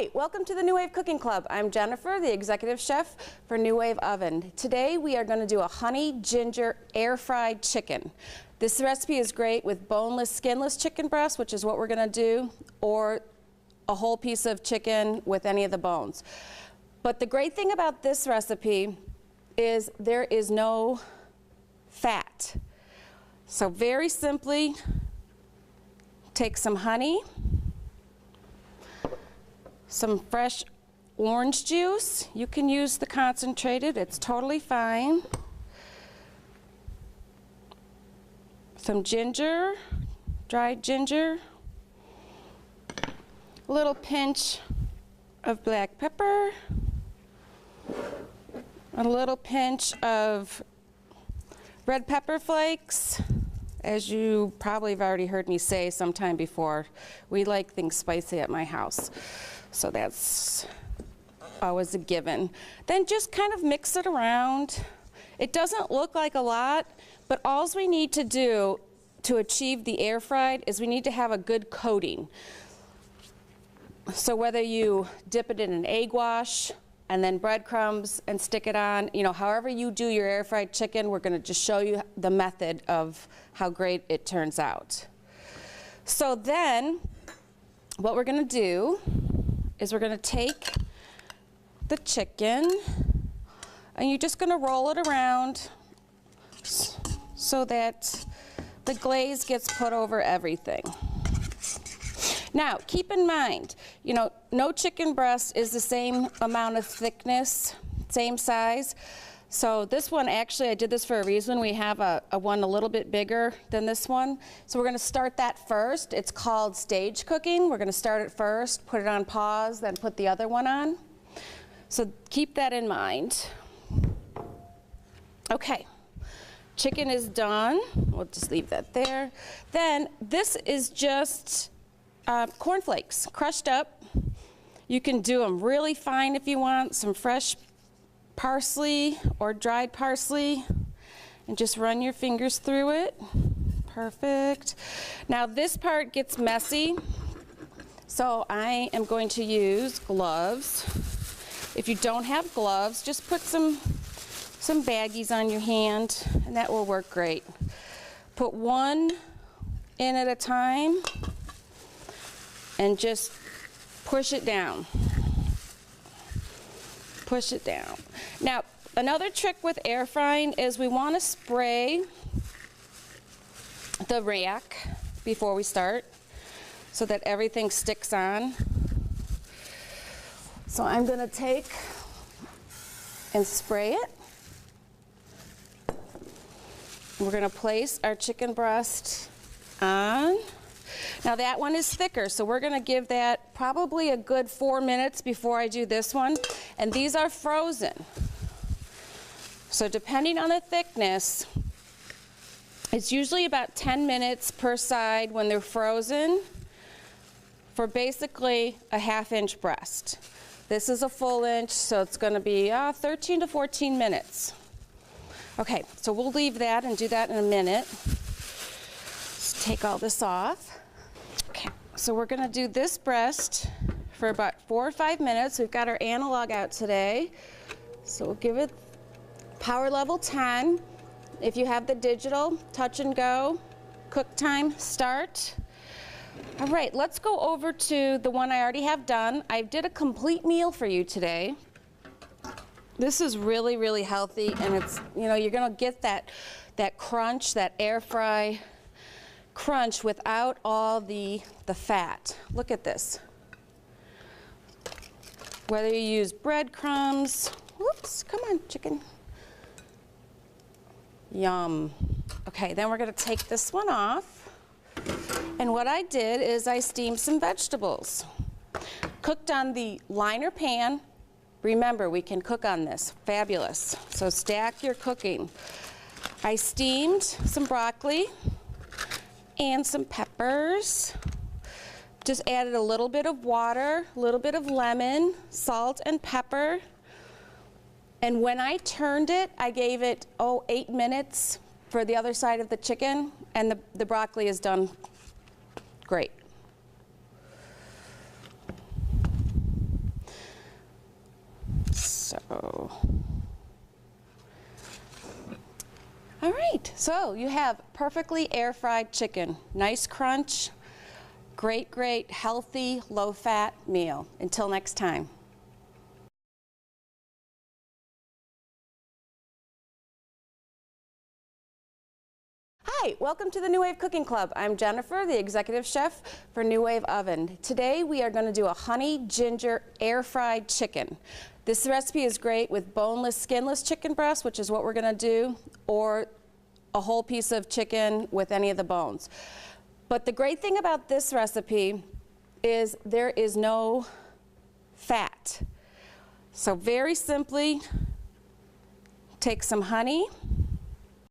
Hi, welcome to the New Wave Cooking Club. I'm Jennifer, the executive chef for New Wave Oven. Today we are going to do a honey ginger air fried chicken. This recipe is great with boneless, skinless chicken breast, which is what we're going to do, or a whole piece of chicken with any of the bones. But the great thing about this recipe is there is no fat. So very simply, take some honey, some fresh orange juice. You can use the concentrated, it's totally fine. Some ginger, dried ginger, a little pinch of black pepper, a little pinch of red pepper flakes. As you probably have already heard me say sometime before, we like things spicy at my house. So that's always a given. Then just kind of mix it around. It doesn't look like a lot, but all we need to do to achieve the air fried is we need to have a good coating. So whether you dip it in an egg wash and then breadcrumbs and stick it on, you know, however you do your air fried chicken, we're going to just show you the method of how great it turns out. So then what we're going to do is we're going to take the chicken and you're just going to roll it around so that the glaze gets put over everything. Now, keep in mind, you know, no chicken breast is the same amount of thickness, same size. So this one, actually, I did this for a reason. We have a one a little bit bigger than this one. So we're going to start that first. It's called stage cooking. We're going to start it first, put it on pause, then put the other one on. So keep that in mind. Okay, chicken is done. We'll just leave that there. Then this is just cornflakes, crushed up. You can do them really fine if you want, some fresh parsley or dried parsley, and just run your fingers through it. Perfect. Now this part gets messy, so I am going to use gloves. If you don't have gloves, just put some baggies on your hand, and that will work great. Put one in at a time, and just push it down. Push it down. Now, another trick with air frying is we want to spray the rack before we start so that everything sticks on. So I'm going to take and spray it. We're going to place our chicken breast on. Now that one is thicker, so we're going to give that probably a good 4 minutes before I do this one. And these are frozen. So depending on the thickness, it's usually about 10 minutes per side when they're frozen for basically a ½ inch breast. This is a full inch, so it's going to be 13 to 14 minutes. Okay, so we'll leave that and do that in a minute. Let's take all this off. Okay, so we're going to do this breast for about 4 or 5 minutes. We've got our analog out today, so we'll give it power level 10. If you have the digital, touch and go, cook time, start. All right, let's go over to the one I already have done. I did a complete meal for you today. This is really, really healthy, and it's, you know, you're going to get that crunch, that air fry crunch without all the fat. Look at this. Whether you use breadcrumbs, whoops, come on, chicken. Yum. Okay, then we're going to take this one off. And what I did is I steamed some vegetables. Cooked on the liner pan. Remember, we can cook on this. Fabulous. So stack your cooking. I steamed some broccoli and some peppers. Just added a little bit of water, a little bit of lemon, salt and pepper. And when I turned it, I gave it, 8 minutes for the other side of the chicken, and the broccoli is done great. go. All right, so you have perfectly air-fried chicken. Nice crunch, great, great, healthy, low-fat meal. Until next time. Hi, welcome to the New Wave Cooking Club. I'm Jennifer, the executive chef for New Wave Oven. Today we are going to do a honey ginger air-fried chicken. This recipe is great with boneless, skinless chicken breast, which is what we're going to do, or a whole piece of chicken with any of the bones. But the great thing about this recipe is there is no fat. So very simply, take some honey,